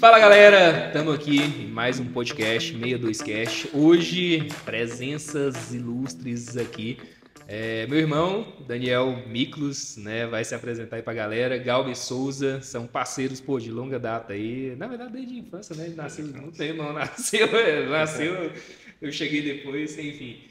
Fala galera, estamos aqui em mais um podcast, 62Cast. Hoje, presenças ilustres aqui. Meu irmão, Daniel Miklos, né, vai se apresentar aí pra galera. Galbi Souza, são parceiros de longa data aí. Na verdade, desde a infância, né? Ele nasceu, não tem irmão, nasceu, eu cheguei depois, enfim.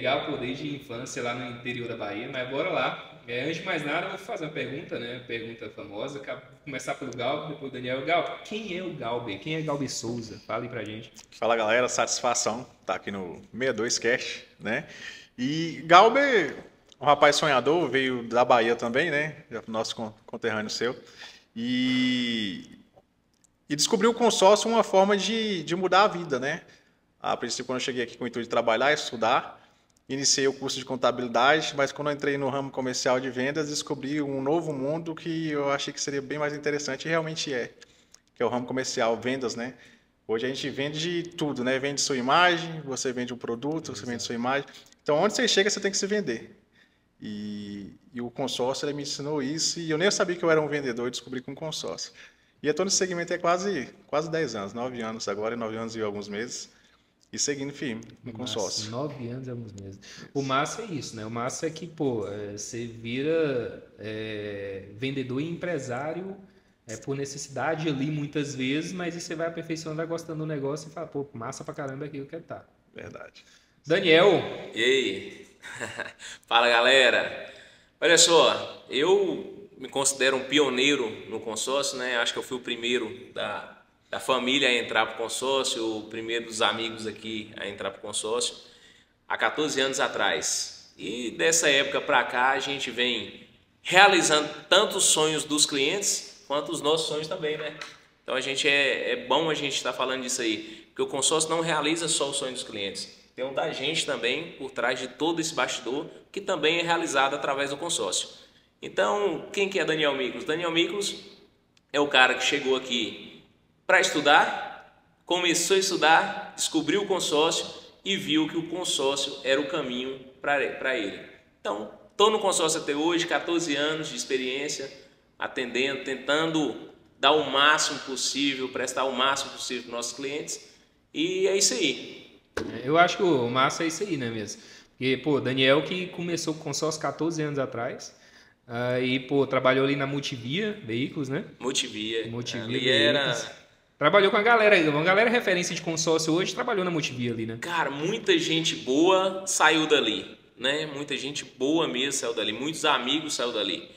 Gal, desde a infância lá no interior da Bahia, mas bora lá. Antes de mais nada, eu vou fazer uma pergunta, né? Pergunta famosa. Vou começar pelo Galbi, depois o Daniel. Galbi, quem é o Galbi? Quem é Galbi Souza? Fala aí pra gente. Fala galera, satisfação estar aqui no 62Cast, né? E Galbi, um rapaz sonhador, veio da Bahia também, né? Nosso conterrâneo seu. E descobriu o consórcio uma forma de mudar a vida, né? A princípio, quando eu cheguei aqui com o intuito de trabalhar, estudar, iniciei o curso de contabilidade, mas quando eu entrei no ramo comercial de vendas, descobri um novo mundo que eu achei que seria bem mais interessante, e realmente que é o ramo comercial, vendas, né? Hoje a gente vende tudo, né? Vende sua imagem, você vende um produto, você vende sua imagem. Então, onde você chega, você tem que se vender. E o consórcio, ele me ensinou isso, e eu nem sabia que eu era um vendedor, eu descobri com consórcio. E eu estou nesse segmento há quase 10 anos, 9 anos agora, 9 anos e alguns meses. E seguindo firme, no consórcio. 9 anos e alguns meses. O massa é isso, né? O massa é que, você vira vendedor e empresário por necessidade ali muitas vezes, mas aí você vai aperfeiçoando, vai gostando do negócio e fala, massa pra caramba, aqui eu quero estar. Verdade. Daniel. E aí? Fala, galera. Olha só, eu me considero um pioneiro no consórcio, né? Acho que eu fui o primeiro da família a entrar para o consórcio, o primeiro dos amigos aqui a entrar para o consórcio, há 14 anos atrás. E dessa época para cá a gente vem realizando tanto os sonhos dos clientes quanto os nossos sonhos também, né? Então a gente é bom a gente estar falando disso aí, porque o consórcio não realiza só o sonho dos clientes, tem um da gente também por trás de todo esse bastidor, que também é realizado através do consórcio. Então, quem que é Daniel Miklos? Daniel Miklos é o cara que chegou aqui para estudar, começou a estudar, descobriu o consórcio e viu que o consórcio era o caminho para ele. Então, estou no consórcio até hoje, 14 anos de experiência, atendendo, tentando dar o máximo possível, prestar o máximo possível para os nossos clientes. E é isso aí. Eu acho que o massa é isso aí, né, mesmo? Porque, Daniel que começou com o consórcio 14 anos atrás, aí, trabalhou ali na Multivia Veículos, né? Multivia ali Veículos. Trabalhou com uma galera referência de consórcio hoje, trabalhou na Multivia ali, né? Cara, muita gente boa saiu dali, né? Muita gente boa mesmo saiu dali, muitos amigos saiu dali.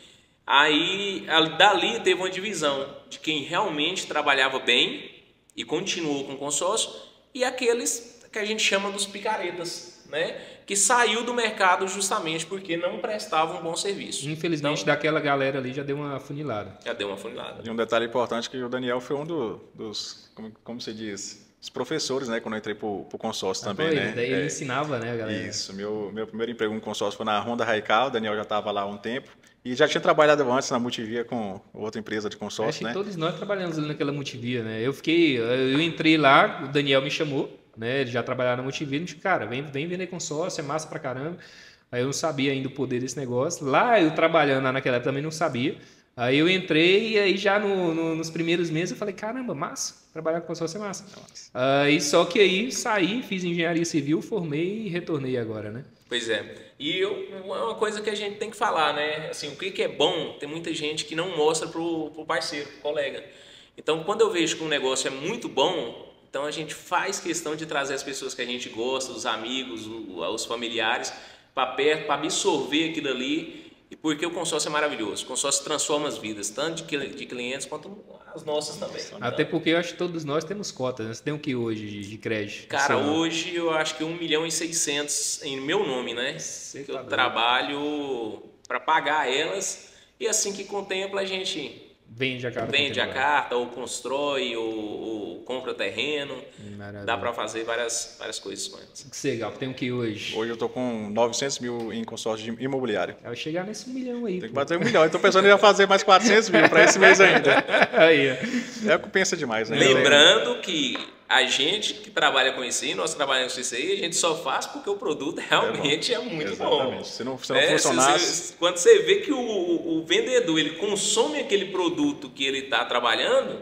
Aí, dali teve uma divisão de quem realmente trabalhava bem e continuou com o consórcio e aqueles que a gente chama dos picaretas, né? Que saiu do mercado justamente porque não prestavam um bom serviço. Infelizmente, então, daquela galera ali já deu uma afunilada. E um detalhe importante que o Daniel foi um dos, como se diz, os professores, né? Quando eu entrei para o consórcio também, né? Daí ele ensinava, né, galera? Isso, meu primeiro emprego no consórcio foi na Honda Raical, o Daniel já estava lá há um tempo. E já tinha trabalhado antes na Multivia com outra empresa de consórcio, Acho né? que todos nós trabalhamos ali naquela Multivia, né? Eu entrei lá, o Daniel me chamou, né? Ele já trabalhava na Multivia, ele disse, cara, vem vender consórcio, é massa pra caramba. Aí eu não sabia ainda o poder desse negócio. Lá eu trabalhando lá naquela época também não sabia. Aí eu entrei e aí já nos primeiros meses eu falei, caramba, massa, trabalhar com consórcio é massa. Aí só que aí saí, fiz engenharia civil, formei e retornei agora, né? Pois é. E é uma coisa que a gente tem que falar, né? Assim, o que é bom, tem muita gente que não mostra pro parceiro, pro colega. Então, quando eu vejo que um negócio é muito bom, então a gente faz questão de trazer as pessoas que a gente gosta, os amigos, os familiares, para perto, para absorver aquilo ali. E porque o consórcio é maravilhoso. O consórcio transforma as vidas, tanto de clientes quanto as nossas também. Até porque eu acho que todos nós temos cotas, né? Você tem o que hoje de crédito? Cara, hoje eu acho que 1.600.000 em meu nome, né? Que eu trabalho para pagar elas e assim que contempla a gente vende a carta ou constrói ou compra terreno. Maravilha. Dá para fazer várias coisas com elas. Que legal. Tem o que hoje? Hoje eu tô com 900 mil em consórcio imobiliário. Eu chegar nesse 1 milhão aí. Tem que bater 1 milhão. Eu tô pensando em fazer mais 400 mil para esse mês ainda. Aí. É o que pensa demais, né? Lembrando que a gente que trabalha com isso aí, nós trabalhamos com isso aí, a gente só faz porque o produto realmente é muito bom. Se não funcionasse... Quando você vê que o vendedor ele consome aquele produto que ele está trabalhando,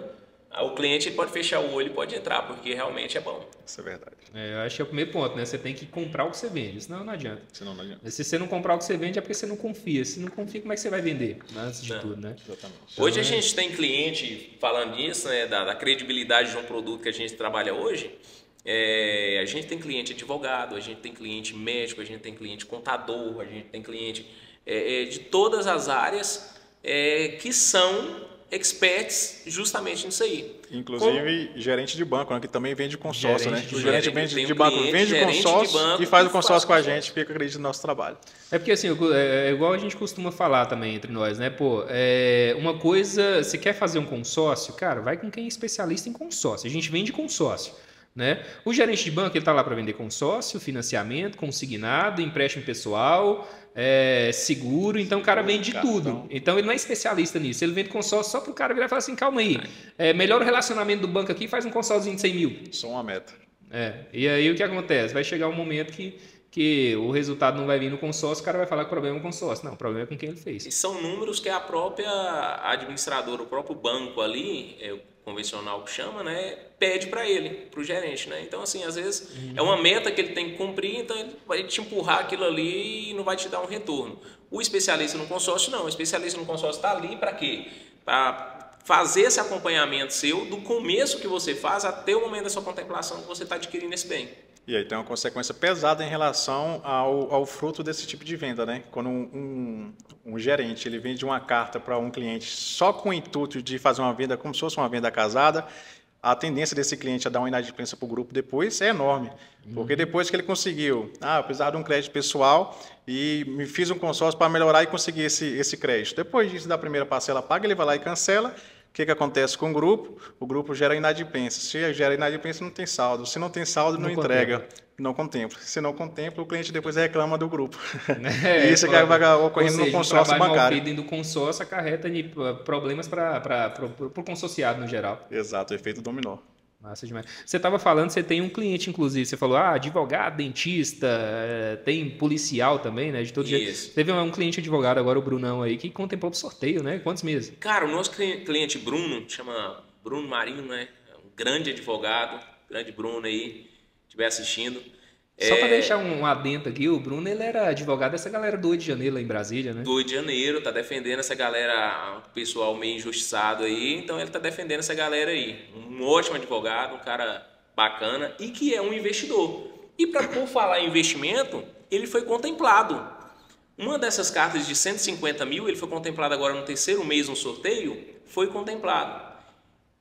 O cliente ele pode fechar o olho e pode entrar, porque realmente é bom. Isso é verdade. Eu acho que é o primeiro ponto, né? Você tem que comprar o que você vende, senão não adianta. Senão não adianta. Se você não comprar o que você vende é porque você não confia. Se não confia, como é que você vai vender? Antes de tudo, né? Exatamente. Hoje a gente tem cliente falando disso, né, da credibilidade de um produto que a gente trabalha hoje. A gente tem cliente advogado, a gente tem cliente médico, a gente tem cliente contador, a gente tem cliente de todas as áreas que são experts justamente nisso aí. Inclusive gerente de banco, né, que também vende consórcio, né? O gerente de banco vende consórcio e faz o consórcio com a gente, porque acredita no nosso trabalho. É porque assim, é igual a gente costuma falar também entre nós, né? Pô, uma coisa, você quer fazer um consórcio, cara, vai com quem é especialista em consórcio. A gente vende consórcio. Né? O gerente de banco ele está lá para vender consórcio, financiamento, consignado, empréstimo pessoal, seguro, então o cara vende tudo. Então ele não é especialista nisso, ele vende consórcio só para o cara virar e falar assim, calma aí, melhora o relacionamento do banco aqui, faz um consórciozinho de 100 mil. Só uma meta. E aí o que acontece? Vai chegar um momento que o resultado não vai vir no consórcio, o cara vai falar que o problema é o consórcio. Não, o problema é com quem ele fez. E são números que a própria administradora, o próprio banco ali, convencional que chama, né, pede para ele, para o gerente, né? Então, assim, às vezes é uma meta que ele tem que cumprir, então ele vai te empurrar aquilo ali e não vai te dar um retorno. O especialista no consórcio, não. O especialista no consórcio está ali para quê? Para fazer esse acompanhamento seu do começo que você faz até o momento da sua contemplação que você está adquirindo esse bem. E aí tem uma consequência pesada em relação ao fruto desse tipo de venda, né? Quando um gerente ele vende uma carta para um cliente só com o intuito de fazer uma venda como se fosse uma venda casada, a tendência desse cliente a dar uma inadimplência para o grupo depois é enorme. Porque depois que ele conseguiu, eu precisava de um crédito pessoal e me fiz um consórcio para melhorar e conseguir esse crédito. Depois disso, da primeira parcela paga, ele vai lá e cancela. O que acontece com o grupo? O grupo gera inadimplência. Se gera inadimplência, não tem saldo. Se não tem saldo, não entrega. Não contempla. Se não contempla, o cliente depois reclama do grupo. E isso vai ocorrendo no consórcio bancário. O dentro do consórcio acarreta problemas para o consorciado no geral. Exato, efeito dominó. Massa demais. Você estava falando, você tem um cliente, inclusive, você falou, advogado, dentista, tem policial também, né? De todo jeito. Teve um cliente advogado agora, o Brunão aí, que contemplou o sorteio, né? Quantos meses? Cara, o nosso cliente Bruno, chama Bruno Marinho, né? Um grande advogado, grande Bruno aí, estiver assistindo. Só para deixar um adendo aqui, o Bruno ele era advogado dessa galera do 8 de janeiro lá em Brasília, né? Do 8 de janeiro, tá defendendo essa galera, o pessoal meio injustiçado aí, então ele tá defendendo essa galera aí. Um ótimo advogado, um cara bacana e que é um investidor. E por falar em investimento, ele foi contemplado. Uma dessas cartas de 150 mil, ele foi contemplado agora no terceiro mês no sorteio, foi contemplado.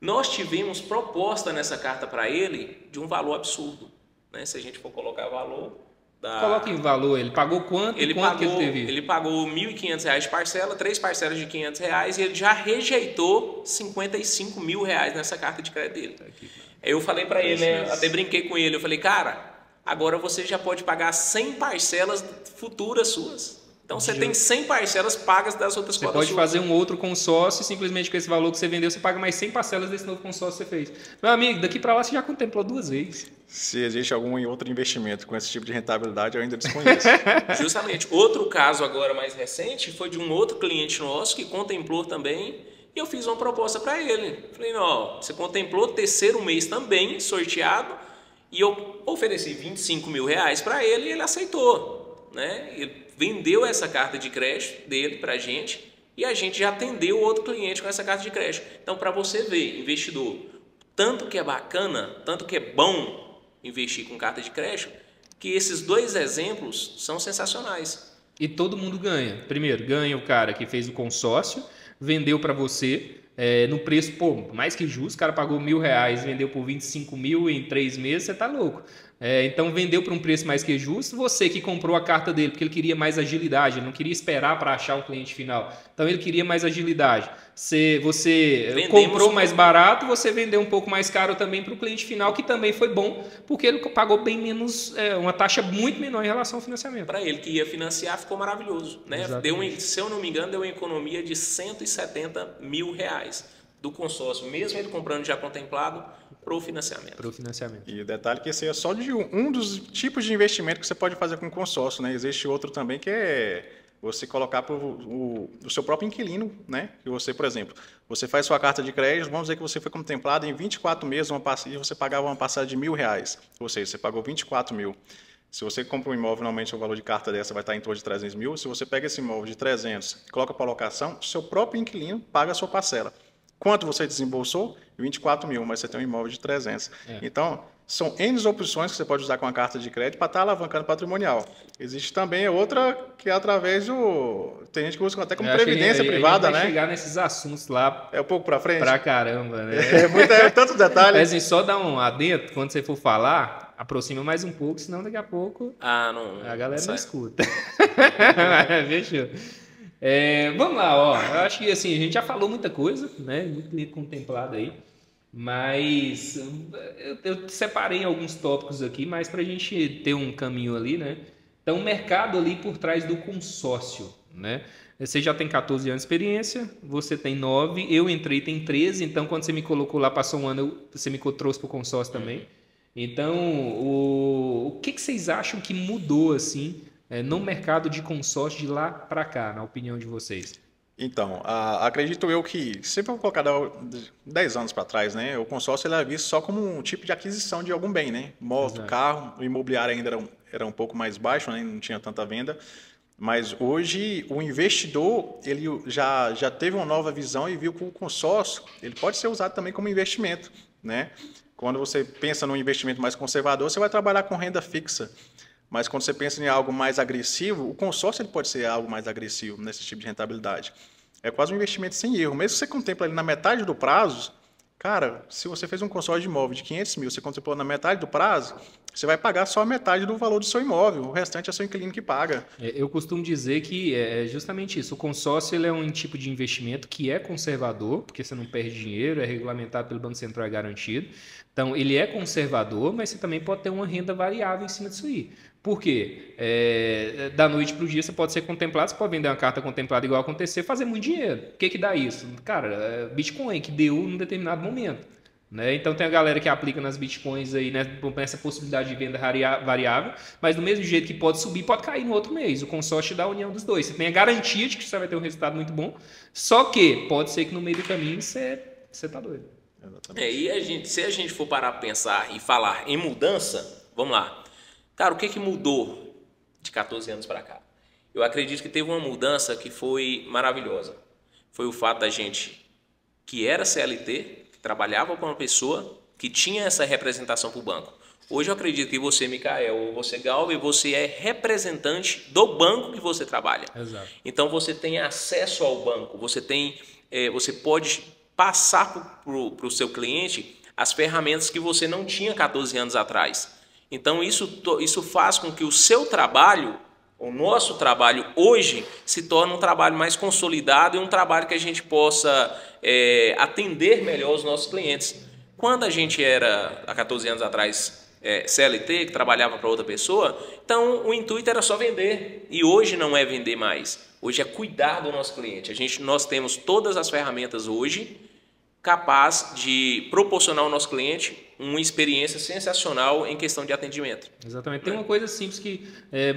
Nós tivemos proposta nessa carta para ele de um valor absurdo. Né? Se a gente for colocar valor... Coloca em valor, ele pagou quanto que ele teve? Ele pagou R$ 1.500 de parcela, 3 parcelas de R$500 e ele já rejeitou R$55 mil nessa carta de crédito dele. Aí eu falei para ele, né, até brinquei com ele, eu falei, cara, agora você já pode pagar 100 parcelas futuras suas. Então você tem 100 parcelas pagas das outras cotas. Você pode fazer um outro consórcio e simplesmente com esse valor que você vendeu, você paga mais 100 parcelas desse novo consórcio que você fez. Meu amigo, daqui para lá você já contemplou 2 vezes. Se existe algum outro investimento com esse tipo de rentabilidade, eu ainda desconheço. Justamente. Outro caso agora mais recente foi de um outro cliente nosso que contemplou também e eu fiz uma proposta para ele. Falei, não, você contemplou terceiro mês também, sorteado, e eu ofereci R$25 mil para ele e ele aceitou. Né? Ele vendeu essa carta de crédito dele para a gente e a gente já atendeu outro cliente com essa carta de crédito. Então, para você ver, investidor, tanto que é bacana, tanto que é bom investir com carta de crédito, que esses 2 exemplos são sensacionais. E todo mundo ganha. Primeiro, ganha o cara que fez o consórcio, vendeu para você no preço, mais que justo, o cara pagou R$1.000, vendeu por 25 mil em 3 meses, você tá louco. Então vendeu por um preço mais que justo, você que comprou a carta dele, porque ele queria mais agilidade, ele não queria esperar para achar um cliente final. Então ele queria mais agilidade. Você comprou mais barato, você vendeu um pouco mais caro também para o cliente final, que também foi bom, porque ele pagou bem menos, uma taxa muito menor em relação ao financiamento. Para ele que ia financiar, ficou maravilhoso. Né? Se eu não me engano, deu uma economia de R$170 mil do consórcio, mesmo ele comprando já contemplado, para o financiamento. E o detalhe é que esse é só de um dos tipos de investimento que você pode fazer com consórcio. Né? Existe outro também que é você colocar para o seu próprio inquilino, né? Que você, por exemplo, você faz sua carta de crédito, vamos dizer que você foi contemplado em 24 meses, e você pagava uma passagem de R$1.000, ou seja, você pagou 24 mil. Se você compra um imóvel, normalmente o valor de carta dessa vai estar em torno de 300 mil. Se você pega esse imóvel de 300 e coloca para locação, seu próprio inquilino paga a sua parcela. Quanto você desembolsou? 24 mil, mas você tem um imóvel de 300. Então, são N opções que você pode usar com a carta de crédito para estar alavancando patrimonial. Existe também outra que é através do... Tem gente que usa até como previdência privada, a gente vai né? chegar nesses assuntos lá. É um pouco para frente? Pra caramba, né? É tantos detalhes. Mas assim, só dar um adentro, quando você for falar, aproxima mais um pouco, senão daqui a pouco a galera não escuta. Fechou. Vamos lá, ó. Eu acho que assim, a gente já falou muita coisa, né? Muito cliente contemplado aí. Mas eu separei alguns tópicos aqui, mas para a gente ter um caminho ali, né? Então, o mercado ali por trás do consórcio, né? Você já tem 14 anos de experiência, você tem 9, eu entrei tem 13, então quando você me colocou lá, passou um ano, você me trouxe para o consórcio também. Então, o que vocês acham que mudou assim no mercado de consórcio de lá para cá, na opinião de vocês? Então, acredito eu que, sempre vou colocar 10 anos para trás, né? O consórcio ele era visto só como um tipo de aquisição de algum bem, né? Moto, Exato. carro, o imobiliário ainda era um pouco mais baixo, né? Não tinha tanta venda. Mas hoje o investidor ele já teve uma nova visão e viu que o consórcio ele pode ser usado também como investimento, né? Quando você pensa num investimento mais conservador, você vai trabalhar com renda fixa. Mas quando você pensa em algo mais agressivo, o consórcio ele pode ser algo mais agressivo nesse tipo de rentabilidade. É quase um investimento sem erro. Mesmo que você contempla ali na metade do prazo, cara, se você fez um consórcio de imóvel de 500 mil, você contemplou na metade do prazo, você vai pagar só a metade do valor do seu imóvel. O restante é seu inquilino que paga. Eu costumo dizer que é justamente isso. O consórcio ele é um tipo de investimento que é conservador, porque você não perde dinheiro, é regulamentado pelo Banco Central, é garantido. Então, ele é conservador, mas você também pode ter uma renda variável em cima disso aí. Por quê? Da noite para o dia você pode ser contemplado, você pode vender uma carta contemplada igual acontecer, fazer muito dinheiro. O que dá isso? Cara, Bitcoin que deu num determinado momento. Né? Então tem a galera que aplica nas Bitcoins aí, né, nessa possibilidade de venda variável, mas do mesmo jeito que pode subir, pode cair no outro mês. O consórcio dá a união dos dois. Você tem a garantia de que você vai ter um resultado muito bom, só que pode ser que no meio do caminho você tá doido. E se a gente for parar para pensar e falar em mudança, vamos lá. Cara, o que mudou de 14 anos para cá? Eu acredito que teve uma mudança que foi maravilhosa. Foi o fato da gente que era CLT, que trabalhava com uma pessoa que tinha essa representação para o banco. Hoje eu acredito que você, Micael, ou você, Galvez, você é representante do banco que você trabalha. Exato. Então você tem acesso ao banco, você pode passar para o seu cliente as ferramentas que você não tinha 14 anos atrás. Então isso faz com que o seu trabalho, o nosso trabalho hoje, se torne um trabalho mais consolidado e um trabalho que a gente possa atender melhor os nossos clientes. Quando a gente era, há 14 anos atrás, CLT, que trabalhava para outra pessoa, então o intuito era só vender. E hoje não é vender mais. Hoje é cuidar do nosso cliente. Nós temos todas as ferramentas hoje capaz de proporcionar ao nosso cliente uma experiência sensacional em questão de atendimento. Exatamente. Tem uma coisa simples que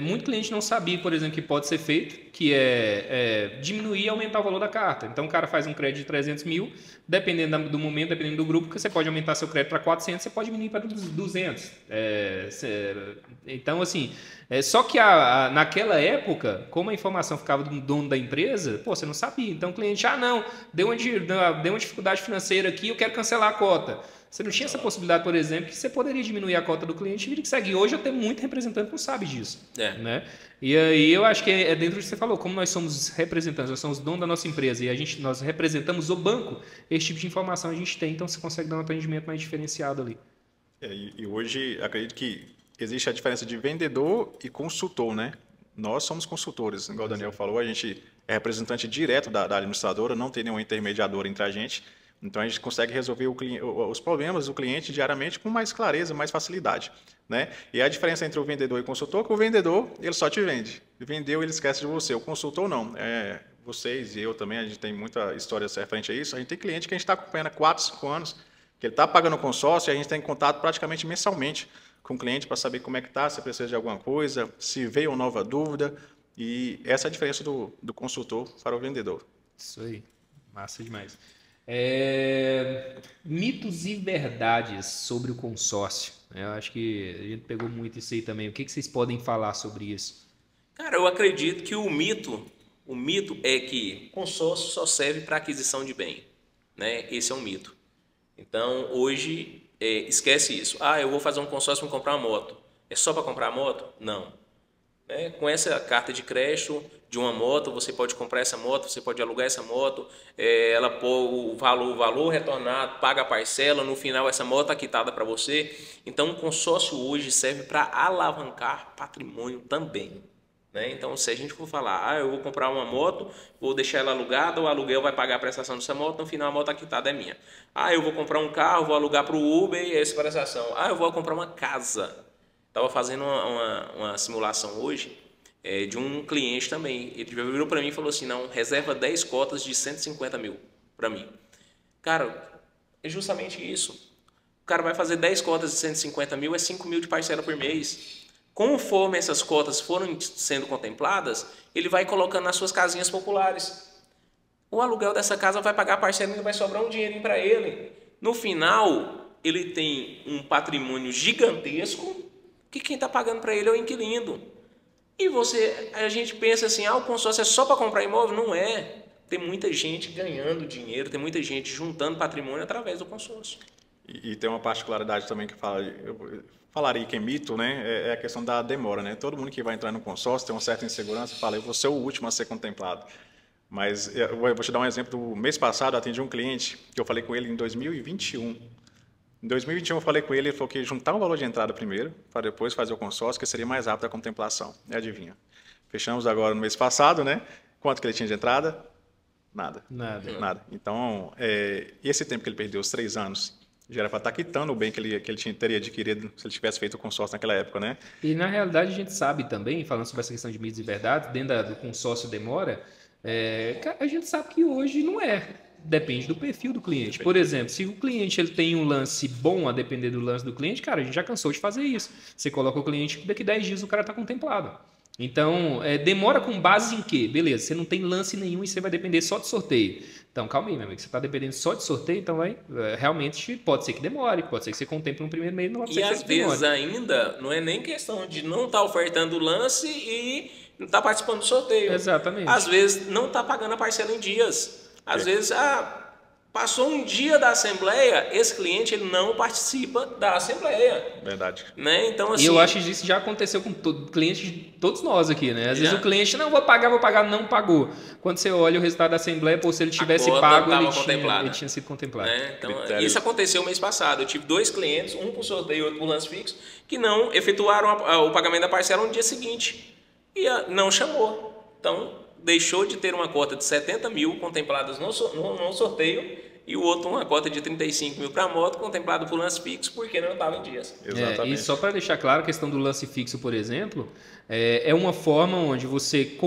muito cliente não sabia, por exemplo, que pode ser feito, que é diminuir e aumentar o valor da carta. Então, o cara faz um crédito de 300 mil, dependendo do momento, dependendo do grupo, que você pode aumentar seu crédito para 400, você pode diminuir para 200. Então, assim, só que naquela época, como a informação ficava do dono da empresa, você não sabia. Então, o cliente, não, deu uma dificuldade financeira aqui, eu quero cancelar a cota. Você não tinha essa possibilidade, por exemplo, que você poderia diminuir a cota do cliente e vir que segue. Hoje eu tenho muito representante que não sabe disso. Né? E aí eu acho que é dentro do que você falou, como nós somos representantes, nós somos dono da nossa empresa e nós representamos o banco, esse tipo de informação a gente tem, então você consegue dar um atendimento mais diferenciado ali. E hoje acredito que existe a diferença de vendedor e consultor, né? Nós somos consultores, igual o Daniel falou, a gente é representante direto da administradora, não tem nenhum intermediador entre a gente. Então, a gente consegue resolver os problemas do cliente diariamente com mais clareza, mais facilidade. Né? E a diferença entre o vendedor e o consultor é que o vendedor ele só te vende. Ele vendeu, ele esquece de você. O consultor não. Vocês e eu também, a gente tem muita história referente a isso. A gente tem cliente que a gente está acompanhando há 4, 5 anos, que ele está pagando o consórcio e a gente tem contato praticamente mensalmente com o cliente para saber como é que está, se precisa de alguma coisa, se veio uma nova dúvida. E essa é a diferença do consultor para o vendedor. Isso aí, massa demais. Mitos e verdades sobre o consórcio. Eu acho que a gente pegou muito isso aí também. O que vocês podem falar sobre isso? Cara, eu acredito que o mito é que consórcio só serve para aquisição de bem, né? Esse é um mito. Então, hoje, esquece isso. Ah, eu vou fazer um consórcio para comprar uma moto. É só para comprar a moto? Não. Com essa carta de crédito de uma moto, você pode comprar essa moto, você pode alugar essa moto, ela pôr o valor retornado, paga a parcela, no final essa moto é quitada para você. Então, o consórcio hoje serve para alavancar patrimônio também. Então, se a gente for falar, eu vou comprar uma moto, vou deixar ela alugada, o aluguel vai pagar a prestação dessa moto, no final a moto quitada é minha. Eu vou comprar um carro, vou alugar para o Uber e essa prestação. Eu vou comprar uma casa. Estava fazendo uma simulação hoje de um cliente também. Ele virou para mim e falou assim, não, reserva 10 cotas de 150 mil para mim. Cara, é justamente isso. O cara vai fazer 10 cotas de 150 mil, é 5 mil de parcela por mês. Conforme essas cotas foram sendo contempladas, ele vai colocando nas suas casinhas populares. O aluguel dessa casa vai pagar a parcela e ainda vai sobrar um dinheirinho para ele. No final, ele tem um patrimônio gigantesco que quem está pagando para ele é o inquilino. E a gente pensa assim, o consórcio é só para comprar imóvel? Não é. Tem muita gente ganhando dinheiro, tem muita gente juntando patrimônio através do consórcio. E tem uma particularidade também que eu falaria que é mito, né? É a questão da demora, né? Todo mundo que vai entrar no consórcio tem uma certa insegurança, fala, eu vou ser o último a ser contemplado. Mas eu vou te dar um exemplo do mês passado, eu atendi um cliente, que eu falei com ele em 2021. Em 2021 eu falei com ele, ele falou que ia juntar um valor de entrada primeiro, para depois fazer o consórcio, que seria mais rápido a contemplação. E adivinha? Fechamos agora no mês passado, né? Quanto que ele tinha de entrada? Nada. Então, esse tempo que ele perdeu, os 3 anos, já era para estar quitando o bem que ele teria adquirido se ele tivesse feito o consórcio naquela época, né? E, na realidade, a gente sabe também, falando sobre essa questão de mitos e verdades, dentro do consórcio demora, a gente sabe que hoje não é. Depende do perfil do cliente. Por exemplo, se o cliente ele tem um lance bom, a depender do lance do cliente, cara, a gente já cansou de fazer isso. Você coloca o cliente, daqui 10 dias o cara está contemplado. Então, demora com base em quê? Beleza, você não tem lance nenhum e você vai depender só de sorteio. Então, calma aí, meu amigo, você está dependendo só de sorteio, então realmente pode ser que demore, pode ser que você contemple no primeiro mês, não pode ser que às vezes ainda não é nem questão de não estar ofertando o lance e não estar participando do sorteio. Exatamente. Às vezes não está pagando a parcela em dias. Às vezes, passou um dia da assembleia, esse cliente ele não participa da assembleia. Verdade. Né? Então, assim, e eu acho que isso já aconteceu com clientes de todos nós aqui, né? Às vezes o cliente, não, vou pagar, não pagou. Quando você olha o resultado da assembleia, se ele tivesse pago, ele tinha sido contemplado. Né? Então, isso aconteceu mês passado. Eu tive 2 clientes, um por sorteio e outro por lance fixo, que não efetuaram o pagamento da parcela no dia seguinte. E não chamou. Então, deixou de ter uma cota de 70 mil contempladas no sorteio e o outro uma cota de 35 mil para a moto contemplado por lance fixo porque não estava em dias. Exatamente. E só para deixar claro, a questão do lance fixo, por exemplo, é uma forma onde você...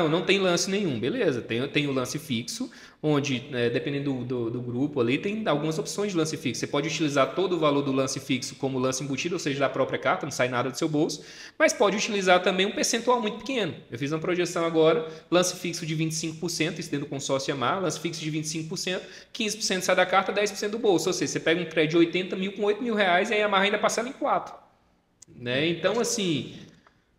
não tem lance nenhum. Beleza, tem o lance fixo, onde, dependendo do grupo ali, tem algumas opções de lance fixo. Você pode utilizar todo o valor do lance fixo como lance embutido, ou seja, da própria carta, não sai nada do seu bolso, mas pode utilizar também um percentual muito pequeno. Eu fiz uma projeção agora, lance fixo de 25%, isso dentro do consórcio Yamaha, lance fixo de 25%, 15% sai da carta, 10% do bolso. Ou seja, você pega um crédito de 80 mil com 8 mil reais e a Yamaha ainda parcela em 4. Né? Então, assim...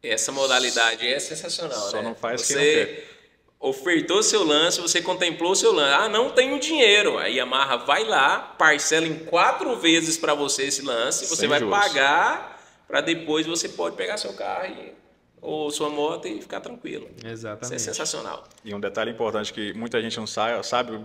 Essa modalidade é sensacional, Só né? não faz você quem não quer. Ofertou seu lance, você contemplou seu lance. Não tenho dinheiro. A Yamaha vai lá, parcela em 4 vezes para você esse lance, você vai pagar para depois você pode pegar seu carro ou sua moto e ficar tranquilo. Exatamente. Isso é sensacional. E um detalhe importante que muita gente não sabe,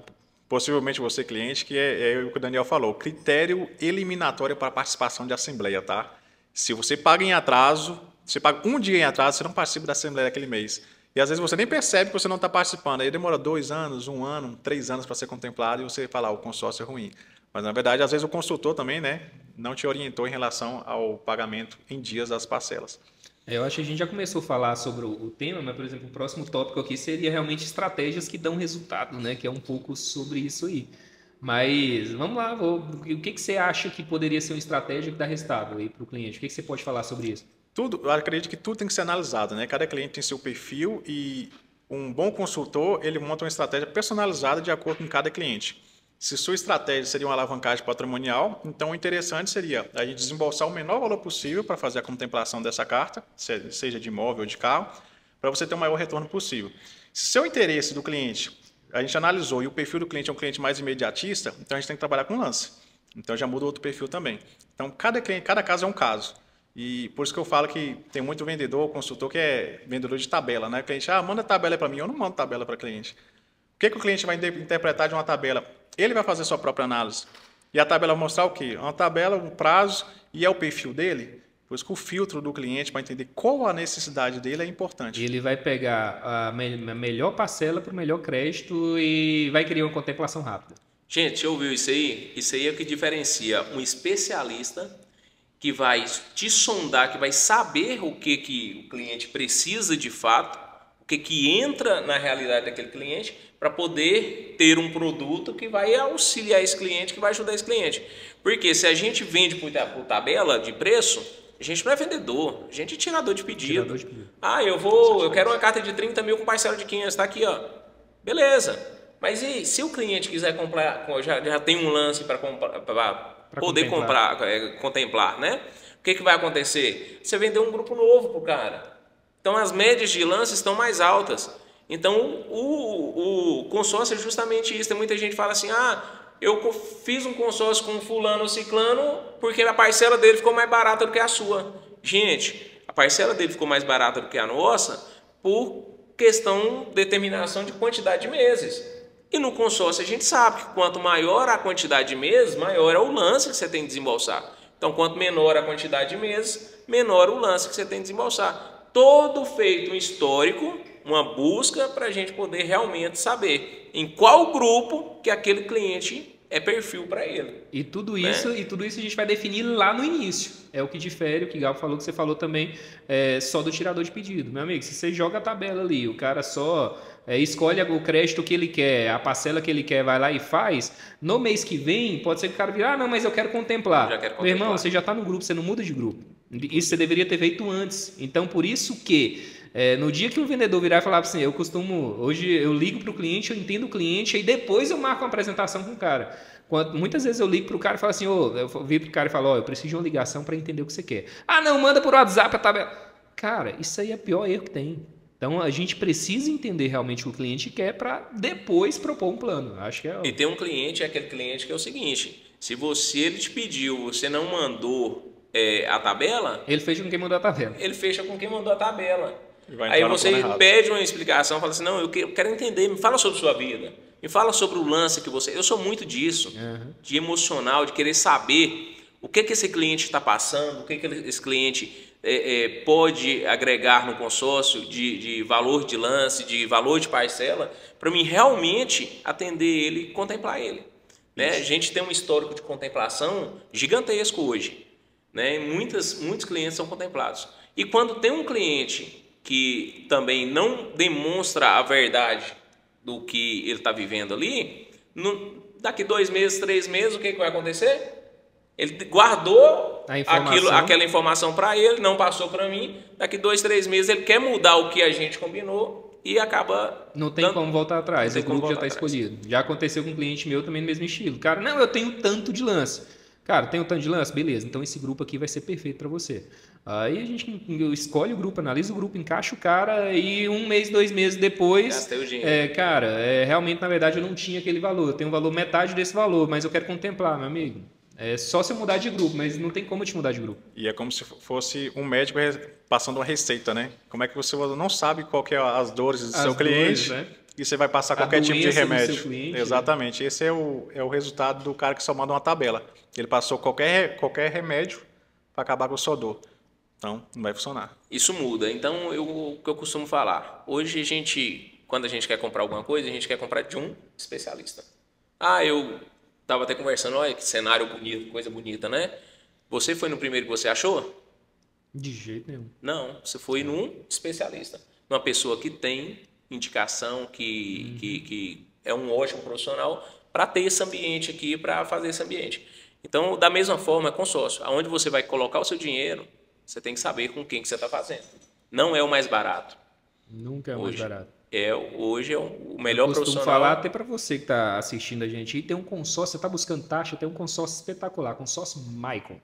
possivelmente você cliente, que é o que o Daniel falou, critério eliminatório para participação de assembleia, tá? Se você paga em atraso, você paga um dia em atraso, você não participa da assembleia daquele mês. E às vezes você nem percebe que você não está participando. Aí demora 2 anos, 1 ano, 3 anos para ser contemplado e você fala, o consórcio é ruim. Mas na verdade, às vezes o consultor também, né, não te orientou em relação ao pagamento em dias das parcelas. Eu acho que a gente já começou a falar sobre o tema, mas, por exemplo, o próximo tópico aqui seria realmente estratégias que dão resultado, né? Que é um pouco sobre isso aí. Mas vamos lá, o que você acha que poderia ser uma estratégia que dá resultado aí para o cliente? O que você pode falar sobre isso? eu acredito que tudo tem que ser analisado, né? Cada cliente tem seu perfil e um bom consultor, ele monta uma estratégia personalizada de acordo com cada cliente. Se sua estratégia seria uma alavancagem patrimonial, então o interessante seria a gente desembolsar o menor valor possível para fazer a contemplação dessa carta, seja de imóvel ou de carro, para você ter o maior retorno possível. Se seu interesse do cliente, a gente analisou e o perfil do cliente é um cliente mais imediatista, então a gente tem que trabalhar com lance. Então já muda outro perfil também. Então cada cliente, cada caso é um caso. E por isso que eu falo que tem muito vendedor, consultor que é vendedor de tabela, né? O cliente, manda tabela para mim, eu não mando tabela para cliente. O que o cliente vai interpretar de uma tabela? Ele vai fazer sua própria análise. E a tabela vai mostrar o quê? Uma tabela, um prazo e é o perfil dele. Por isso que o filtro do cliente para entender qual a necessidade dele é importante. E ele vai pegar a melhor parcela para o melhor crédito e vai criar uma contemplação rápida. Gente, você ouviu isso aí? Isso aí é o que diferencia um especialista que vai te sondar, que vai saber o que o cliente precisa de fato, o que entra na realidade daquele cliente, para poder ter um produto que vai auxiliar esse cliente, que vai ajudar esse cliente. Porque se a gente vende por tabela de preço, a gente não é vendedor, a gente é tirador de pedido. Eu quero uma carta de 30 mil com parcela de 500, está aqui, ó. Beleza. Mas e se o cliente quiser comprar, já tem um lance para poder contemplar, né? O que vai acontecer? Você vendeu um grupo novo para o cara. Então as médias de lance estão mais altas. Então o consórcio é justamente isso. Tem muita gente que fala assim, eu fiz um consórcio com fulano ou ciclano porque a parcela dele ficou mais barata do que a sua. Gente, a parcela dele ficou mais barata do que a nossa por questão, determinação de quantidade de meses. E no consórcio a gente sabe que quanto maior a quantidade de meses, maior é o lance que você tem que desembolsar. Então, quanto menor a quantidade de meses, menor o lance que você tem que desembolsar. Todo feito um histórico, uma busca para a gente poder realmente saber em qual grupo que aquele cliente é perfil para ele. E tudo isso, a gente vai definir lá no início. É o que difere, o que o Gabo falou, que você falou também, só do tirador de pedido. Meu amigo, se você joga a tabela ali, o cara só escolhe o crédito que ele quer, a parcela que ele quer, vai lá e faz, no mês que vem, pode ser que o cara vire, não, mas eu quero contemplar. Meu irmão, você já está no grupo, você não muda de grupo. Isso você deveria ter feito antes. Então, por isso que no dia que um vendedor virar e falar assim, hoje eu ligo para o cliente, eu entendo o cliente, e depois eu marco uma apresentação com o cara. Muitas vezes eu ligo para o cara e falo assim, eu vi para o cara e falo, eu preciso de uma ligação para entender o que você quer. Não, manda por WhatsApp a tabela. Cara, isso aí é o pior erro que tem. Então a gente precisa entender realmente o que o cliente quer para depois propor um plano. Acho que E tem um cliente, aquele cliente que é o seguinte, se ele te pediu, você não mandou a tabela... Ele fecha com quem mandou a tabela. Ele fecha com quem mandou a tabela. Aí você pede uma explicação, fala assim, não, eu quero entender, me fala sobre sua vida, me fala sobre o lance que você... Eu sou muito disso, de emocional, de querer saber o que esse cliente está passando, o que esse cliente pode agregar no consórcio de valor de lance, de valor de parcela, para mim realmente atender ele e contemplar ele. Né? A gente tem um histórico de contemplação gigantesco hoje. Né? Muitos clientes são contemplados. E quando tem um cliente que também não demonstra a verdade do que ele está vivendo ali, daqui 2 meses, 3 meses, o que vai acontecer? Ele guardou aquela informação para ele, não passou para mim, daqui 2, 3 meses ele quer mudar o que a gente combinou e acaba... Não tem como voltar atrás, o grupo já está escolhido. Já aconteceu com um cliente meu também no mesmo estilo. Cara, não, eu tenho tanto de lance. Cara, tem um tanto de lance? Beleza, então esse grupo aqui vai ser perfeito para você. Aí a gente escolhe o grupo, analisa o grupo, encaixa o cara e 1 mês, 2 meses depois... Gastei o dinheiro. Realmente, na verdade, eu não tinha aquele valor. Eu tenho um valor metade desse valor, mas eu quero contemplar, meu amigo. É só se eu mudar de grupo, mas não tem como eu te mudar de grupo. E é como se fosse um médico passando uma receita, né? Como é que você não sabe qual que é as dores do seu cliente, né? E você vai passar qualquer tipo de remédio. Do seu cliente, exatamente. Né? Esse é o resultado do cara que só manda uma tabela. Ele passou qualquer remédio para acabar com a sua dor. Então, não vai funcionar. Isso muda. Então, o que eu costumo falar. Hoje, quando a gente quer comprar alguma coisa, a gente quer comprar de um especialista. Eu estava até conversando, olha que cenário bonito, coisa bonita, né? Você foi no primeiro que você achou? De jeito nenhum. Não, você foi num especialista. Numa pessoa que tem indicação, que é um ótimo profissional para ter esse ambiente aqui, para fazer esse ambiente. Então, da mesma forma, é consórcio. Onde você vai colocar o seu dinheiro, você tem que saber com quem que você está fazendo. Não é o mais barato. Nunca é o mais barato. Hoje é o melhor Eu costumo profissional. falar até para você que está assistindo a gente aí, tem um consórcio, você está buscando taxa, tem um consórcio espetacular, consórcio Micon,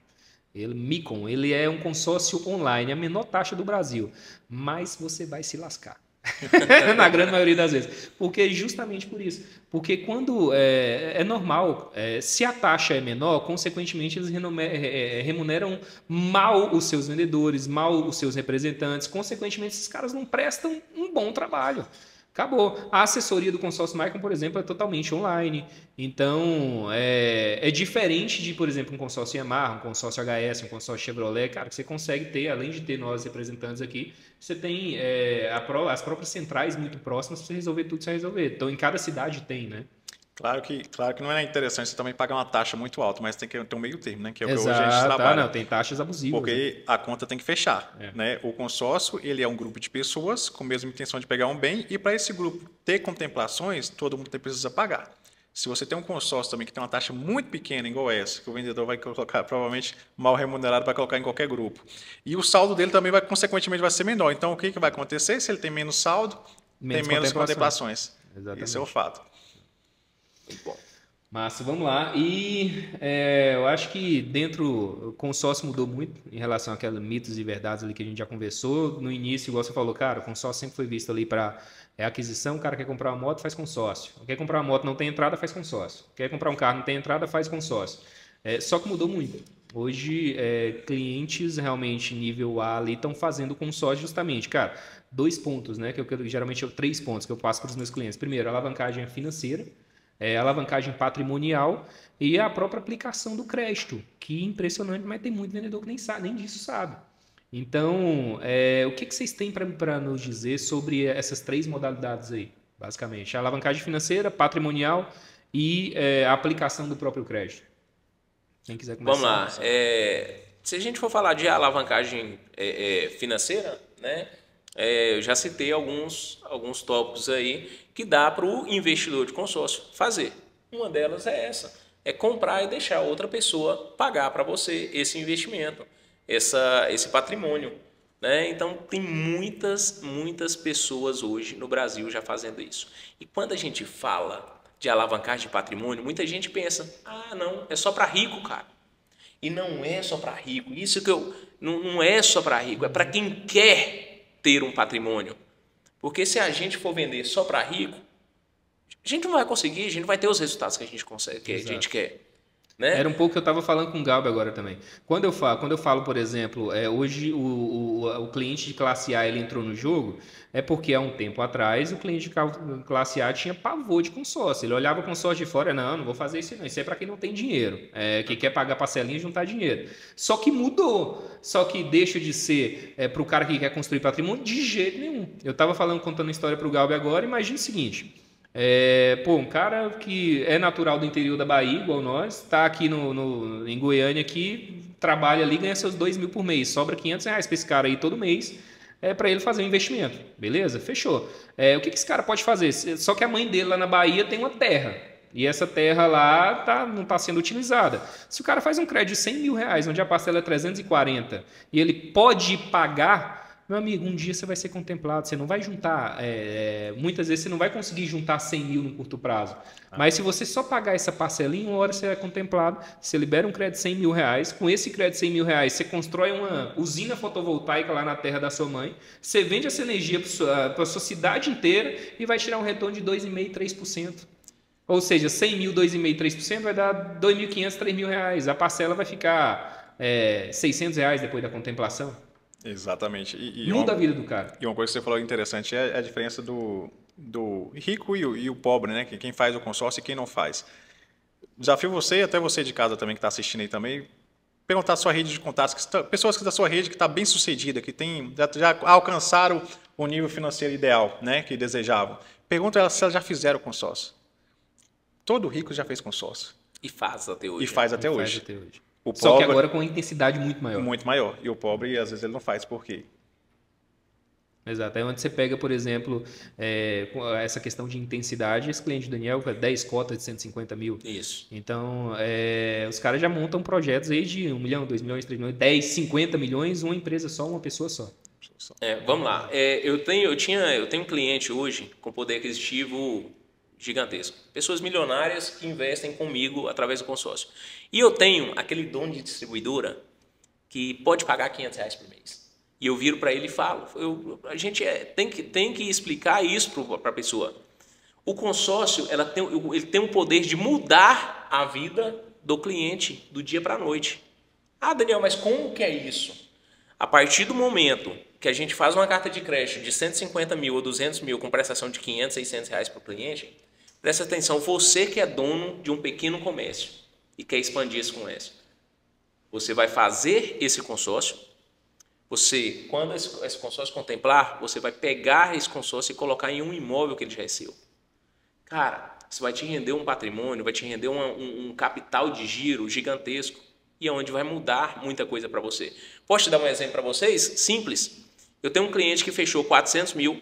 ele é um consórcio online, a menor taxa do Brasil, mas você vai se lascar. Na grande maioria das vezes. Porque justamente por isso. Porque quando é normal, se a taxa é menor, consequentemente eles remuneram mal os seus vendedores, mal os seus representantes. Consequentemente, esses caras não prestam um bom trabalho. Acabou. A assessoria do consórcio Micon, por exemplo, é totalmente online. Então, é diferente de, por exemplo, um consórcio Yamaha, um consórcio HS, um consórcio Chevrolet, cara, que você consegue ter, além de ter nós representantes aqui, você tem as próprias centrais muito próximas para você resolver tudo que você resolver. Então, em cada cidade tem, né? Claro que não é interessante você também pagar uma taxa muito alta, mas tem que ter um meio termo, né? Que é o que Exato, hoje a gente trabalha. não, tem taxas abusivas. Porque a conta tem que fechar, né? O consórcio, ele é um grupo de pessoas com a mesma intenção de pegar um bem e para esse grupo ter contemplações, todo mundo precisa pagar. Se você tem um consórcio também que tem uma taxa muito pequena, igual essa, que o vendedor vai colocar, provavelmente mal remunerado, vai colocar em qualquer grupo. E o saldo dele também, consequentemente, vai ser menor. Então, o que vai acontecer? Se ele tem menos saldo, tem menos contemplações. Exatamente. Esse é o fato. Muito bom. Massa, vamos lá. E eu acho que dentro, o consórcio mudou muito em relação àqueles mitos e verdades ali que a gente já conversou. No início, igual você falou, cara, o consórcio sempre foi visto ali para aquisição. O cara quer comprar uma moto, faz consórcio. Quer comprar uma moto, não tem entrada, faz consórcio. Quer comprar um carro, não tem entrada, faz consórcio. Só que mudou muito. Hoje, clientes realmente nível A ali estão fazendo consórcio justamente. Cara, 2 pontos, né? Geralmente 3 pontos que eu passo para os meus clientes. Primeiro, a alavancagem financeira. A alavancagem patrimonial e a própria aplicação do crédito, que é impressionante, mas tem muito vendedor que nem disso sabe. Então, o que vocês têm para nos dizer sobre essas 3 modalidades aí, basicamente? A alavancagem financeira, patrimonial e a aplicação do próprio crédito. Quem quiser começar. Vamos lá. Se a gente for falar de alavancagem financeira, né? Eu já citei alguns tópicos aí que dá para o investidor de consórcio fazer. Uma delas é essa, é comprar e deixar outra pessoa pagar para você esse investimento, esse patrimônio, né? Então, tem muitas pessoas hoje no Brasil já fazendo isso. E quando a gente fala de alavancagem de patrimônio, muita gente pensa, não, é só para rico, cara. E não é só para rico. Isso que não é só para rico, é para quem quer ter um patrimônio. Porque se a gente for vender só para rico, a gente não vai conseguir, a gente não vai ter os resultados que a gente consegue, que a gente quer. Né? Era um pouco que eu estava falando com o Galbi agora também. Quando eu falo, por exemplo, hoje o cliente de classe A ele entrou no jogo, é porque há um tempo atrás o cliente de classe A tinha pavor de consórcio. Ele olhava o consórcio de fora, não vou fazer isso não, isso é para quem não tem dinheiro, que quer pagar parcelinha e juntar dinheiro. Só que mudou, só que deixa de ser para o cara que quer construir patrimônio de jeito nenhum. Eu estava contando uma história para o Galbi agora, imagina o seguinte... um cara que é natural do interior da Bahia, igual nós, está aqui em Goiânia, aqui, trabalha ali, ganha seus 2 mil por mês, sobra R$500 para esse cara aí todo mês, para ele fazer um investimento, beleza? Fechou. O que esse cara pode fazer? Só que a mãe dele lá na Bahia tem uma terra, e essa terra lá não está sendo utilizada. Se o cara faz um crédito de R$100 mil, onde a parcela é 340, e ele pode pagar... Meu amigo, um dia você vai ser contemplado, você não vai juntar, muitas vezes você não vai conseguir juntar 100 mil no curto prazo, mas se você só pagar essa parcelinha, uma hora você é contemplado, você libera um crédito de R$100 mil, com esse crédito de R$100 mil, você constrói uma usina fotovoltaica lá na terra da sua mãe, você vende essa energia para a sua cidade inteira e vai tirar um retorno de 2,5%, 3%. Ou seja, 100 mil, 2,5%, 3% vai dar R$2.500, R$3.000, a parcela vai ficar R$600 depois da contemplação. Exatamente. Muda a vida do cara. E uma coisa que você falou interessante é a diferença do rico e o pobre, né? Quem faz o consórcio e quem não faz. Desafio você, até você de casa também que está assistindo aí também, perguntar a sua rede de contatos, pessoas da sua rede que está bem sucedida, que já alcançaram o nível financeiro ideal, né? Que desejavam. Pergunta elas se elas já fizeram consórcio. Todo rico já fez consórcio. E faz até hoje. E faz até hoje. Só que agora com intensidade muito maior. Muito maior. E o pobre, às vezes, ele não faz. Por quê? Exato. É onde você pega, por exemplo, com essa questão de intensidade. Esse cliente do Daniel é 10 cotas de 150 mil. Isso. Então, os caras já montam projetos aí de 1 milhão, 2 milhões, 3 milhões, 10, 50 milhões, uma empresa só, uma pessoa só. Vamos lá. Eu tenho um cliente hoje com poder aquisitivo gigantesco. Pessoas milionárias que investem comigo através do consórcio. E eu tenho aquele dono de distribuidora que pode pagar R$500 por mês. E eu viro para ele e falo, a gente tem que explicar isso para a pessoa. O consórcio ele tem o poder de mudar a vida do cliente do dia para a noite. Ah, Daniel, mas como que é isso? A partir do momento que a gente faz uma carta de crédito de 150 mil ou 200 mil com prestação de 500, 600 reais para o cliente, presta atenção, você que é dono de um pequeno comércio e quer expandir esse comércio, você vai fazer esse consórcio. Quando esse consórcio contemplar, você vai pegar esse consórcio e colocar em um imóvel que ele já é seu. Cara, isso vai te render um patrimônio, vai te render um capital de giro gigantesco e é onde vai mudar muita coisa para você. Posso te dar um exemplo para vocês? Simples. Eu tenho um cliente que fechou 400 mil,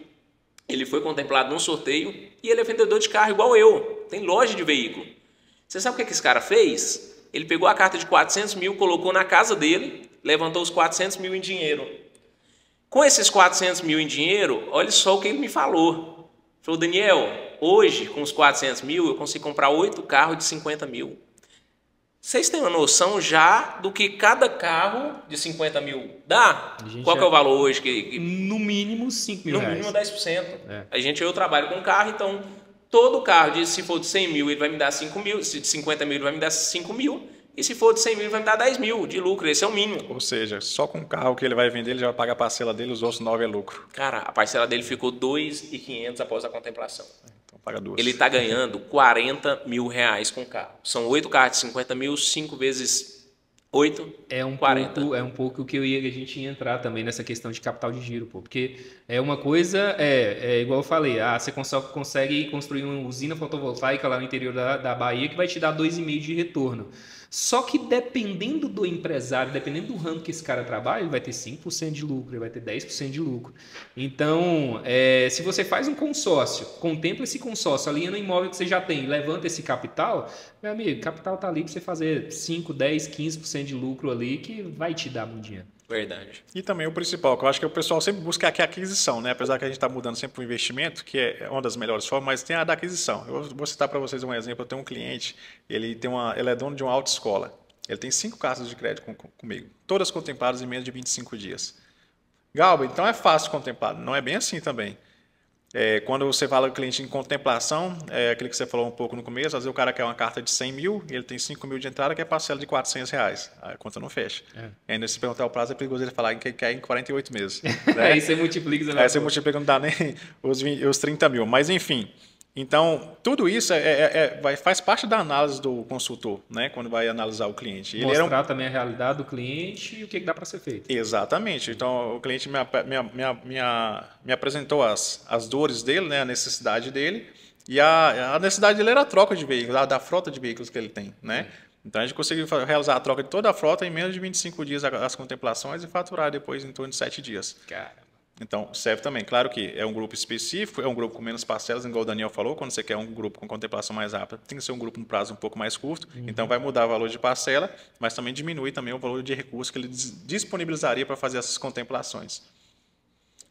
ele foi contemplado num sorteio e ele é vendedor de carro igual eu, tem loja de veículo. Você sabe o que esse cara fez? Ele pegou a carta de 400 mil, colocou na casa dele, levantou os 400 mil em dinheiro. Com esses 400 mil em dinheiro, olha só o que ele me falou. Falou, Daniel, hoje com os 400 mil eu consigo comprar 8 carros de 50 mil. Vocês têm uma noção já do que cada carro de 50 mil dá? Qual que é o valor hoje? No mínimo 5 mil reais. No mínimo 10%. Eu trabalho com carro, então todo carro, se for de 100 mil, ele vai me dar 5 mil. Se de 50 mil, ele vai me dar 5 mil. E se for de 100 mil, ele vai me dar 10 mil de lucro. Esse é o mínimo. Ou seja, só com o carro que ele vai vender, ele já vai pagar a parcela dele, os outros 9 é lucro. Cara, a parcela dele ficou 2.500 após a contemplação. Então paga 2. Ele está ganhando 40 mil reais com o carro. São 8 carros de 50 mil, 5 vezes 8, 40. É um pouco o que a gente ia entrar também nessa questão de capital de giro, pô. Porque uma coisa, igual eu falei, você consegue construir uma usina fotovoltaica lá no interior da Bahia que vai te dar 2,5 de retorno. Só que dependendo do empresário, dependendo do ramo que esse cara trabalha, ele vai ter 5% de lucro, ele vai ter 10% de lucro. Então, se você faz um consórcio, contempla esse consórcio, alinha no imóvel que você já tem, levanta esse capital, meu amigo, o capital está ali para você fazer 5, 10, 15% de lucro ali, que vai te dar muito dinheiro. Verdade. E também o principal, que eu acho que o pessoal sempre busca aqui a aquisição, né? Apesar que a gente está mudando sempre para o investimento, que é uma das melhores formas, mas tem a da aquisição. Eu vou citar para vocês um exemplo. Eu tenho um cliente, ele é dono de uma autoescola. Ele tem 5 cartas de crédito comigo, todas contempladas em menos de 25 dias. Galba, então é fácil contemplar. Não é bem assim também. Quando você fala do cliente em contemplação, aquele que você falou um pouco no começo, às vezes o cara quer uma carta de 100 mil, ele tem 5 mil de entrada, quer parcela de 400 reais. A conta não fecha. E ainda se perguntar o prazo, é perigoso ele falar que quer em 48 meses. Né? Aí você multiplica. Aí você multiplica, não dá nem os 30 mil. Mas enfim, então tudo isso faz parte da análise do consultor, né? Quando vai analisar o cliente. Mostrar também a realidade do cliente e o que dá para ser feito. Exatamente. Então o cliente me apresentou as dores dele, né? A necessidade dele. E a necessidade dele era a troca de veículos, da frota de veículos que ele tem, né? Então a gente conseguiu realizar a troca de toda a frota em menos de 25 dias as contemplações e faturar depois em torno de 7 dias. Cara. Então, serve também. Claro que é um grupo específico, é um grupo com menos parcelas, igual o Daniel falou, quando você quer um grupo com contemplação mais rápida, tem que ser um grupo no prazo um pouco mais curto, então vai mudar o valor de parcela, mas também diminui também o valor de recurso que ele disponibilizaria para fazer essas contemplações.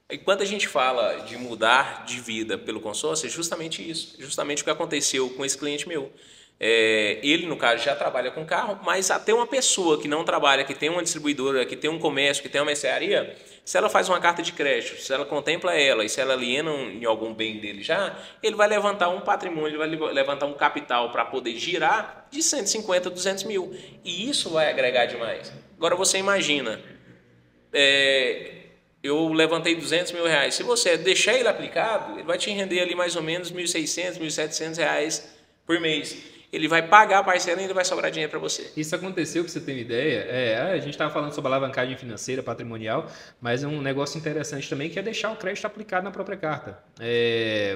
E quando a gente fala de mudar de vida pelo consórcio, é justamente isso, justamente o que aconteceu com esse cliente meu. Ele, no caso, já trabalha com carro, mas até uma pessoa que não trabalha, que tem uma distribuidora, que tem um comércio, que tem uma mercearia, se ela faz uma carta de crédito, se ela contempla ela e se ela aliena em algum bem dele já, ele vai levantar um patrimônio, ele vai levantar um capital para poder girar de 150, 200 mil. E isso vai agregar demais. Agora você imagina, eu levantei 200 mil reais. Se você deixar ele aplicado, ele vai te render ali mais ou menos 1.600, 1.700 reais por mês. Ele vai pagar a parcela e ainda vai sobrar dinheiro para você. Isso aconteceu, para você ter uma ideia. A gente estava falando sobre alavancagem financeira, patrimonial, mas é um negócio interessante também que é deixar o crédito aplicado na própria carta.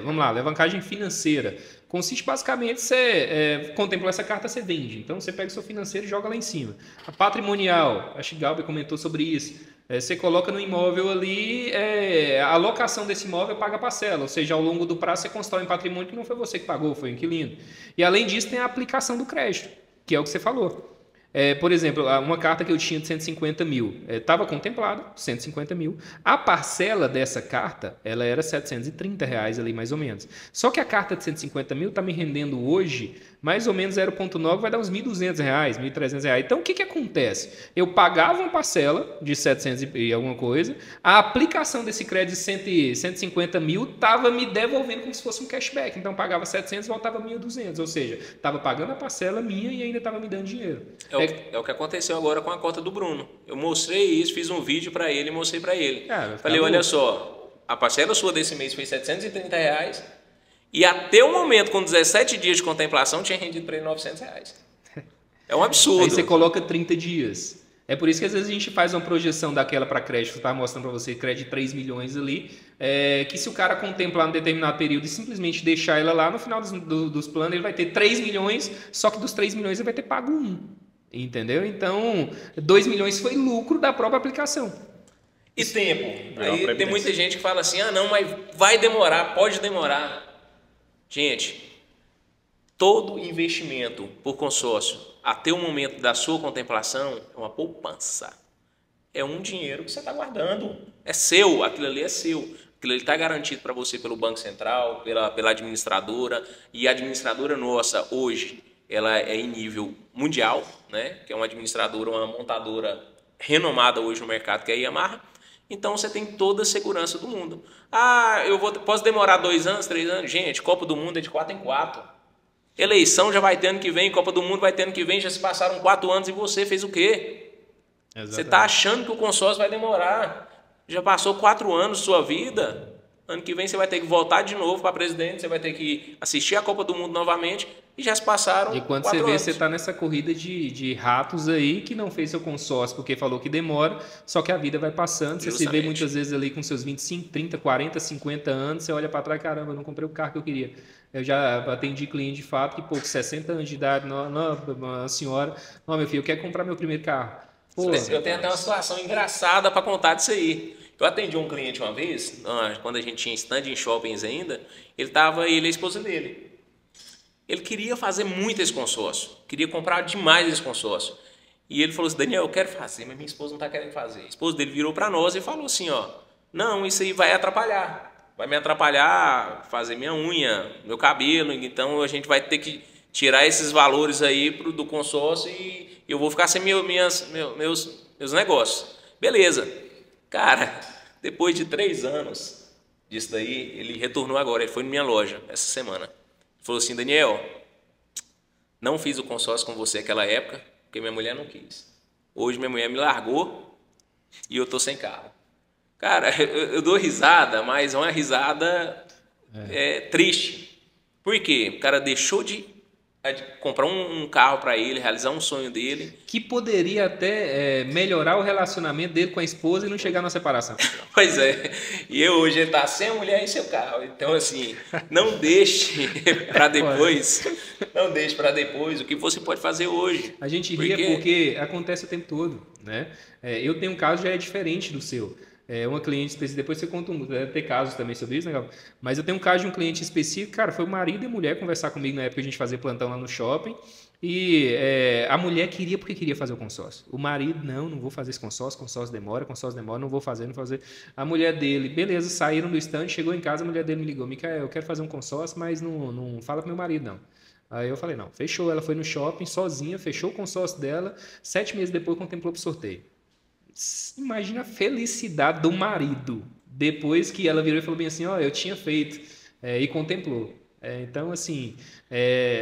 Vamos lá, alavancagem financeira. Consiste basicamente, você contemplou essa carta, você vende. Então você pega o seu financeiro e joga lá em cima. A patrimonial, acho que Galber comentou sobre isso. Você coloca no imóvel ali, a alocação desse imóvel paga a parcela, ou seja, ao longo do prazo você constrói um patrimônio que não foi você que pagou, foi o inquilino. E além disso tem a aplicação do crédito, que é o que você falou. Por exemplo, uma carta que eu tinha de 150 mil, estava contemplado, 150 mil. A parcela dessa carta, ela era R$730 ali, mais ou menos. Só que a carta de 150 mil está me rendendo hoje, mais ou menos 0,9, vai dar uns R$1.200, R$1.300. Então, o que acontece? Eu pagava uma parcela de 700 e alguma coisa, a aplicação desse crédito de 150 mil estava me devolvendo como se fosse um cashback. Então, eu pagava 700 e voltava 1.200, ou seja, estava pagando a parcela minha e ainda estava me dando dinheiro. É o que aconteceu agora com a conta do Bruno. Eu mostrei isso, fiz um vídeo para ele e mostrei para ele. Falei, olha só, a parcela sua desse mês foi R$730 e até o momento, com 17 dias de contemplação, tinha rendido para ele R$900. É um absurdo. Aí você coloca 30 dias. É por isso que às vezes a gente faz uma projeção daquela para crédito, eu estava mostrando para você, crédito de 3 milhões ali, que se o cara contemplar um determinado período e simplesmente deixar ela lá, no final dos planos ele vai ter 3 milhões, só que dos 3 milhões ele vai ter pago 1. Entendeu? Então, 2 milhões foi lucro da própria aplicação. E tempo. Aí tem muita gente que fala assim, não, mas vai demorar, pode demorar. Gente, todo investimento por consórcio, até o momento da sua contemplação, é uma poupança. É um dinheiro que você está guardando. É seu, aquilo ali é seu. Aquilo ali está garantido para você pelo Banco Central, pela administradora. E a administradora nossa, hoje, ela é em nível mundial, né? Que é uma administradora, uma montadora renomada hoje no mercado, que é a Yamaha. Então, você tem toda a segurança do mundo. Posso demorar 2 anos, 3 anos? Gente, Copa do Mundo é de 4 em 4. Eleição já vai ter ano que vem, Copa do Mundo vai ter ano que vem, já se passaram 4 anos e você fez o quê? Exatamente. Você está achando que o consórcio vai demorar. Já passou 4 anos da sua vida. Ano que vem você vai ter que voltar de novo para presidente, você vai ter que assistir a Copa do Mundo novamente e já se passaram 4 anos. E quando você vê, você está nessa corrida de ratos aí que não fez seu consórcio porque falou que demora, só que a vida vai passando. Você se vê muitas vezes ali com seus 25, 30, 40, 50 anos, você olha para trás, caramba, eu não comprei o carro que eu queria. Eu já atendi cliente de fato que, com 60 anos de idade, uma senhora, meu filho, eu quero comprar meu primeiro carro. Eu tenho até uma situação engraçada para contar disso aí. Eu atendi um cliente uma vez, quando a gente tinha stand em shoppings ainda, ele e a esposa dele. Ele queria fazer muito esse consórcio, queria comprar demais esse consórcio. E ele falou assim, Daniel, eu quero fazer, mas minha esposa não está querendo fazer. A esposa dele virou para nós e falou assim, não, isso aí vai atrapalhar. Vai me atrapalhar fazer minha unha, meu cabelo, então a gente vai ter que tirar esses valores aí do consórcio e eu vou ficar sem meus negócios. Beleza. Cara, depois de 3 anos disso daí, ele retornou agora, ele foi na minha loja essa semana. Ele falou assim, Daniel, não fiz o consórcio com você naquela época, porque minha mulher não quis. Hoje minha mulher me largou e eu tô sem carro. Cara, eu dou risada, mas é uma risada triste. Por quê? O cara deixou de comprar um carro para ele, realizar um sonho dele. Que poderia até melhorar o relacionamento dele com a esposa e não chegar na separação. Pois é. E hoje ele tá sem a mulher e seu carro. Então, assim, não deixe para depois. Não deixe para depois o que você pode fazer hoje. A gente ria porque acontece o tempo todo, né? Eu tenho um caso já é diferente do seu. Uma cliente específica, depois você conta, deve ter casos também sobre isso, né, Gabo? Mas eu tenho um caso de um cliente específico, cara, foi o marido e mulher conversar comigo na época que a gente fazia plantão lá no shopping, e a mulher queria porque queria fazer o consórcio. O marido, não vou fazer esse consórcio demora, não vou fazer. A mulher dele, beleza, saíram do stand, chegou em casa, a mulher dele me ligou, Micael, eu quero fazer um consórcio, mas não fala pro meu marido, não. Aí eu falei, não, fechou, ela foi no shopping sozinha, fechou o consórcio dela, 7 meses depois contemplou pro sorteio. Imagina a felicidade do marido depois que ela virou e falou bem assim, eu tinha feito e contemplou. Então, assim,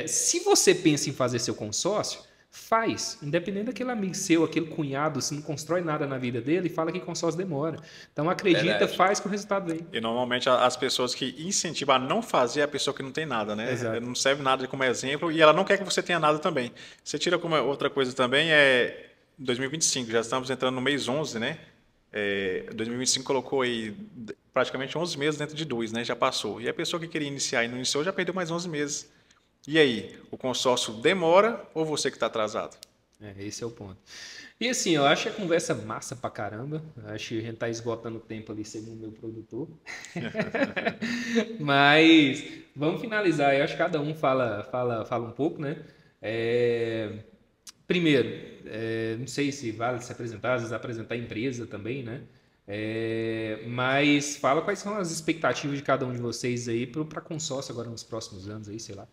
se você pensa em fazer seu consórcio, faz, independente daquele amigo seu, aquele cunhado, se não constrói nada na vida dele, fala que consórcio demora. Então, acredita, verdade. Faz que o resultado vem. E normalmente as pessoas que incentivam a não fazer é a pessoa que não tem nada, né? Exato. Não serve nada como exemplo e ela não quer que você tenha nada também. Você tira como outra coisa também, 2025, já estamos entrando no mês 11, né? 2025 colocou aí praticamente 11 meses dentro de 2, né? Já passou. E a pessoa que queria iniciar e não iniciou já perdeu mais 11 meses. E aí, o consórcio demora ou você que está atrasado? Esse é o ponto. E assim, eu acho a conversa massa pra caramba. Acho que a gente tá esgotando o tempo ali, segundo o meu produtor. Mas vamos finalizar. Eu acho que cada um fala um pouco, né? Primeiro, não sei se vale se apresentar, às vezes apresentar a empresa também, né? Mas fala quais são as expectativas de cada um de vocês aí para consórcio agora nos próximos anos aí, sei lá.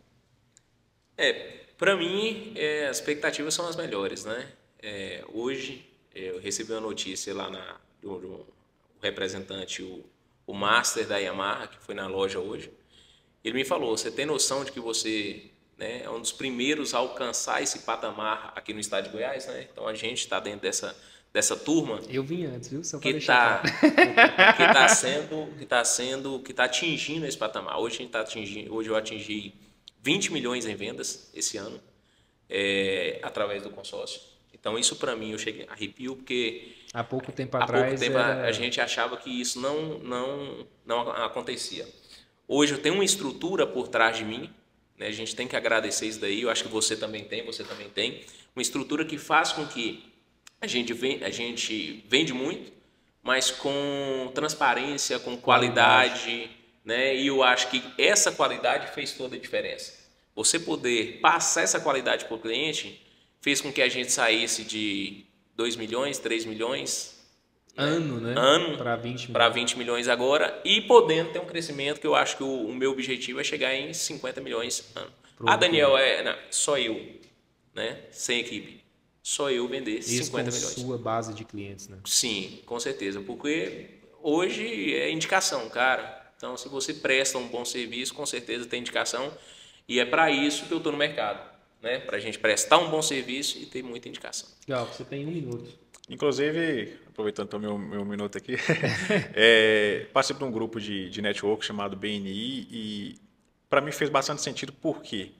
Para mim, as expectativas são as melhores, né? Hoje, eu recebi uma notícia lá do representante, o Master da Yamaha, que foi na loja hoje. Ele me falou, você tem noção de que você, né, é um dos primeiros a alcançar esse patamar aqui no estado de Goiás, né? Então, a gente está dentro dessa turma. Eu vim antes, viu? Só que está atingindo esse patamar. Hoje eu atingi 20 milhões em vendas esse ano, através do consórcio. Então, isso para mim, eu cheguei arrepio, porque há pouco tempo atrás a gente achava que isso não acontecia. Hoje eu tenho uma estrutura por trás de mim, né? A gente tem que agradecer isso daí, eu acho que você também tem, uma estrutura que faz com que a gente vende muito, mas com transparência, com qualidade, né? E eu acho que essa qualidade fez toda a diferença. Você poder passar essa qualidade para o cliente fez com que a gente saísse de 2 milhões, 3 milhões... Ano, né? Para 20 milhões agora, e podendo ter um crescimento que eu acho que o meu objetivo é chegar em 50 milhões ano. Daniel, só eu, né? Sem equipe. Só eu vender isso 50 milhões. Sua base de clientes, né? Sim, com certeza. Porque hoje é indicação, cara. Então, se você presta um bom serviço, com certeza tem indicação. E é para isso que eu estou no mercado, né? Para a gente prestar um bom serviço e ter muita indicação. Legal, você tem 1 minuto. Inclusive, aproveitando meu minuto aqui, participo de um grupo de network chamado BNI e para mim fez bastante sentido porque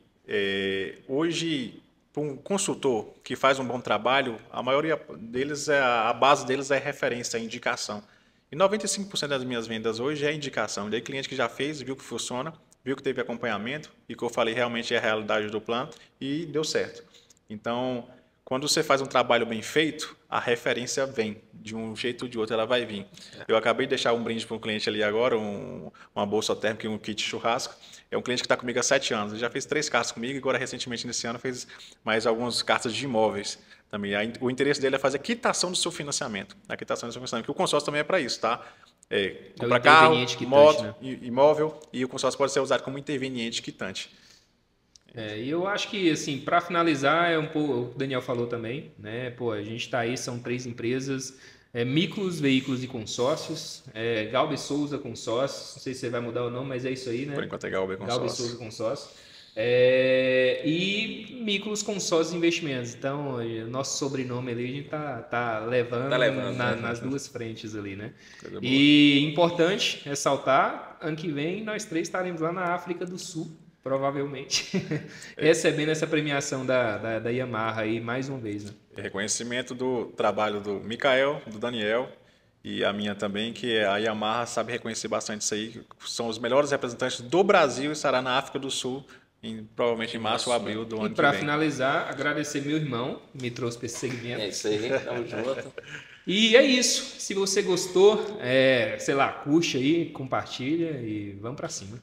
hoje, para um consultor que faz um bom trabalho, a maioria deles, a base deles é referência, é indicação. E 95% das minhas vendas hoje é indicação. Daí cliente que já fez, viu que funciona, viu que teve acompanhamento e que eu falei realmente é a realidade do plano e deu certo. Então, quando você faz um trabalho bem feito, a referência vem. De um jeito ou de outro ela vai vir. Eu acabei de deixar um brinde para um cliente ali agora, uma bolsa térmica e um kit churrasco. É um cliente que está comigo há 7 anos. Ele já fez 3 cartas comigo e agora recentemente nesse ano fez mais algumas cartas de imóveis. Também. O interesse dele é fazer a quitação do seu financiamento. A quitação do seu financiamento, porque o consórcio também é para isso, tá? Comprar carro, moto, né? Imóvel, e o consórcio pode ser usado como interveniente quitante. E eu acho que, assim, para finalizar, o Daniel falou também, né? Pô, a gente está aí, são 3 empresas, Miclos, Veículos e Consórcios, Galbe Souza Consórcios, não sei se você vai mudar ou não, mas é isso aí, né? Por enquanto é Galbe Consórcio. Galbe Souza Consórcio. E Miclos Consórcios Investimentos. Então, nosso sobrenome ali a gente tá levando nas 2 frentes ali, né? E importante ressaltar, ano que vem nós 3 estaremos lá na África do Sul, provavelmente, recebendo essa premiação da Yamaha aí mais uma vez, né? Reconhecimento do trabalho do Mikael, do Daniel e a minha também, que a Yamaha sabe reconhecer bastante isso aí. São os melhores representantes do Brasil e estará na África do Sul, provavelmente em março ou abril do ano que vem. E para finalizar, agradecer meu irmão, me trouxe para esse segmento. É isso aí, tamo junto. E é isso. Se você gostou, sei lá, curte aí, compartilha e vamos para cima.